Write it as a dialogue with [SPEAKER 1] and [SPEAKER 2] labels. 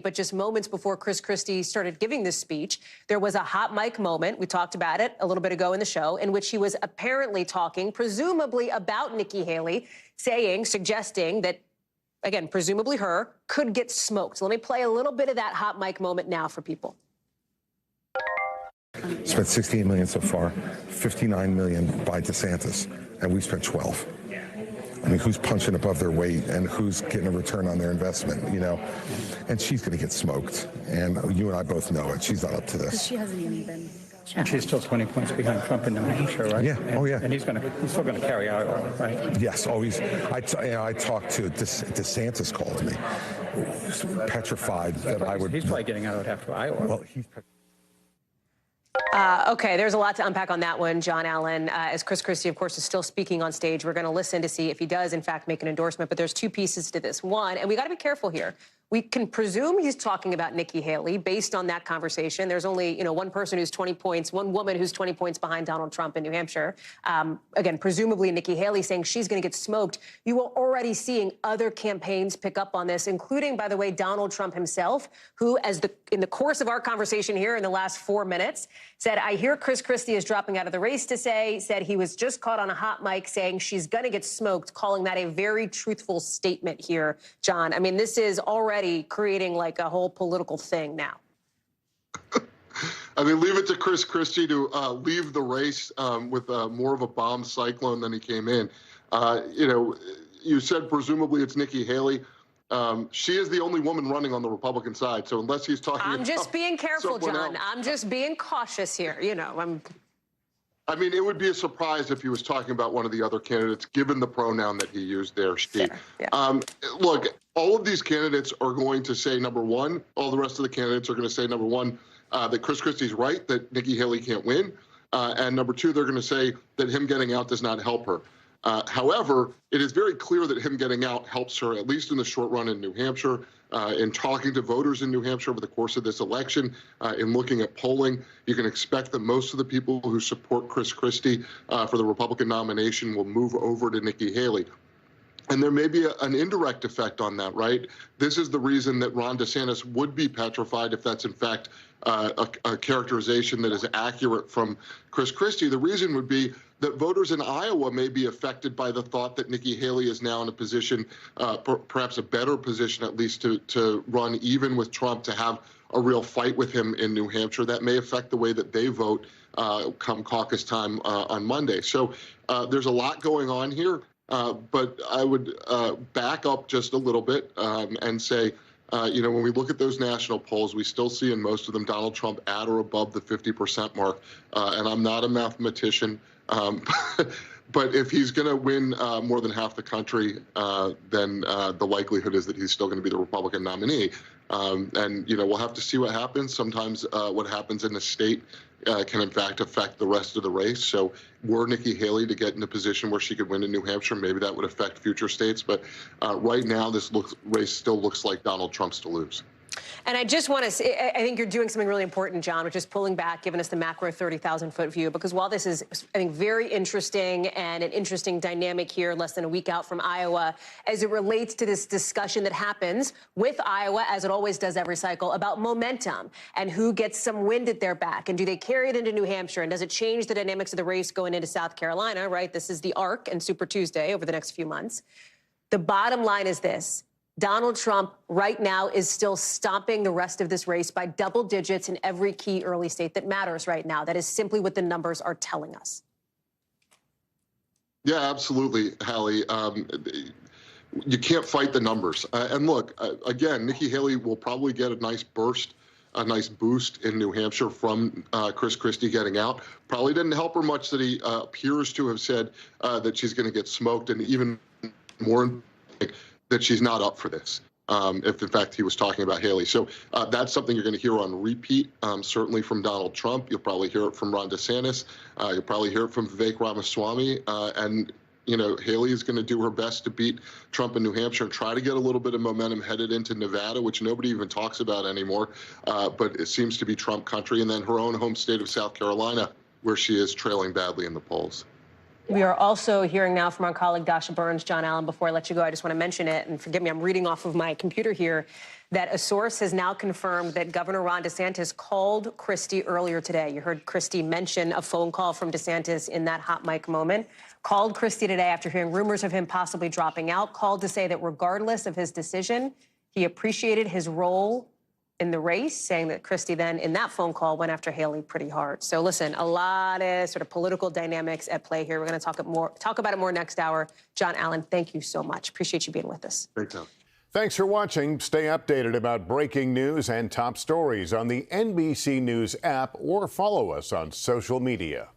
[SPEAKER 1] But just moments before Chris Christie started giving this speech, there was a hot mic moment. We talked about it a little bit ago in the show, in which he was apparently talking, presumably about Nikki Haley, suggesting that, again, presumably her, could get smoked. So let me play a little bit of that hot mic moment now for people.
[SPEAKER 2] Spent $68 million so far, $59 million by DeSantis, and we spent 12. I mean, who's punching above their weight and who's getting a return on their investment, you know? And she's going to get smoked. And you and I both know it. She's not up to this.
[SPEAKER 3] She hasn't even been.
[SPEAKER 4] And she's still 20 points behind Trump in New Hampshire, right?
[SPEAKER 2] Yeah.
[SPEAKER 4] And,
[SPEAKER 2] oh, yeah.
[SPEAKER 4] And he's still going to carry Iowa, right?
[SPEAKER 2] Yes. Always. I talked to DeSantis called me, petrified that I would.
[SPEAKER 4] He's probably getting out after Iowa.
[SPEAKER 2] Well, he's.
[SPEAKER 1] Okay, there's a lot to unpack on that one, John Allen. As Chris Christie, of course, is still speaking on stage, we're going to listen to see if he does, in fact, make an endorsement. But there's two pieces to this. One, and we got to be careful here. We can presume he's talking about Nikki Haley based on that conversation. There's only, one person who's 20 points, one woman who's 20 points behind Donald Trump in New Hampshire. Again, presumably Nikki Haley saying she's going to get smoked. You are already seeing other campaigns pick up on this, including, by the way, Donald Trump himself, who, in the course of our conversation here in the last 4 minutes, said, I hear Chris Christie is dropping out of the race said he was just caught on a hot mic saying she's going to get smoked, calling that a very truthful statement here, John. I mean, this is already creating like a whole political thing now.
[SPEAKER 5] I mean, leave it to Chris Christie to leave the race with more of a bomb cyclone than he came in. You said presumably it's Nikki Haley. She is the only woman running on the Republican side. So unless he's talking
[SPEAKER 1] I'm just being careful, John.
[SPEAKER 5] Else.
[SPEAKER 1] I'm just being cautious here.
[SPEAKER 5] I mean, it would be a surprise if he was talking about one of the other candidates, given the pronoun that he used there, she. Yeah. Look, all of these candidates are going to say, number one, all the rest of the candidates are going to say, number one, that Chris Christie's right, that Nikki Haley can't win. And number two, they're going to say that him getting out does not help her. However, it is very clear that him getting out helps her, at least in the short run in New Hampshire, in talking to voters in New Hampshire over the course of this election, in looking at polling. You can expect that most of the people who support Chris Christie for the Republican nomination will move over to Nikki Haley. And there may be an indirect effect on that, right? This is the reason that Ron DeSantis would be petrified if that's, in fact, a characterization that is accurate from Chris Christie. The reason would be that voters in Iowa may be affected by the thought that Nikki Haley is now in a position, perhaps a better position at least, to run even with Trump, to have a real fight with him in New Hampshire. That may affect the way that they vote come caucus time on Monday. So there's a lot going on here. But I would back up just a little bit and say, when we look at those national polls, we still see in most of them Donald Trump at or above the 50% mark. And I'm not a mathematician, but if he's going to win more than half the country, then the likelihood is that he's still going to be the Republican nominee. And we'll have to see what happens. Sometimes what happens in the state can, in fact, affect the rest of the race. So were Nikki Haley to get in a position where she could win in New Hampshire, maybe that would affect future states. But right now, this race still looks like Donald Trump's to lose.
[SPEAKER 1] And I just want to say, I think you're doing something really important, John, which is pulling back, giving us the macro 30,000-foot view, because while this is, I think, very interesting and an interesting dynamic here less than a week out from Iowa, as it relates to this discussion that happens with Iowa, as it always does every cycle, about momentum and who gets some wind at their back, and do they carry it into New Hampshire, and does it change the dynamics of the race going into South Carolina, right? This is the arc and Super Tuesday over the next few months. The bottom line is this. Donald Trump right now is still stomping the rest of this race by double digits in every key early state that matters right now. That is simply what the numbers are telling us.
[SPEAKER 5] Yeah, absolutely, Hallie. You can't fight the numbers. And look, again, Nikki Haley will probably get a nice burst, a nice boost in New Hampshire from Chris Christie getting out. Probably didn't help her much that he appears to have said that she's going to get smoked, and even more that she's not up for this, if in fact he was talking about Haley. So that's something you're going to hear on repeat, certainly from Donald Trump. You'll probably hear it from Ron DeSantis. You'll probably hear it from Vivek Ramaswamy. And Haley is going to do her best to beat Trump in New Hampshire and try to get a little bit of momentum headed into Nevada, which nobody even talks about anymore. But it seems to be Trump country. And then her own home state of South Carolina, where she is trailing badly in the polls.
[SPEAKER 1] We are also hearing now from our colleague Dasha Burns. John Allen, before I let you go, I just want to mention it, and forgive me, I'm reading off of my computer here, that a source has now confirmed that Governor Ron DeSantis called Christie earlier today. You heard Christie mention a phone call from DeSantis in that hot mic moment. Called Christie today after hearing rumors of him possibly dropping out, called to say that regardless of his decision, he appreciated his role in the race, saying that Christie then, in that phone call, went after Haley pretty hard. So listen, a lot of sort of political dynamics at play here. We're going to talk about it more next hour. John Allen, thank you so much. Appreciate you being with us.
[SPEAKER 5] Thanks, Tom.
[SPEAKER 3] Thanks for watching. Stay updated about breaking news and top stories on the NBC News app or follow us on social media.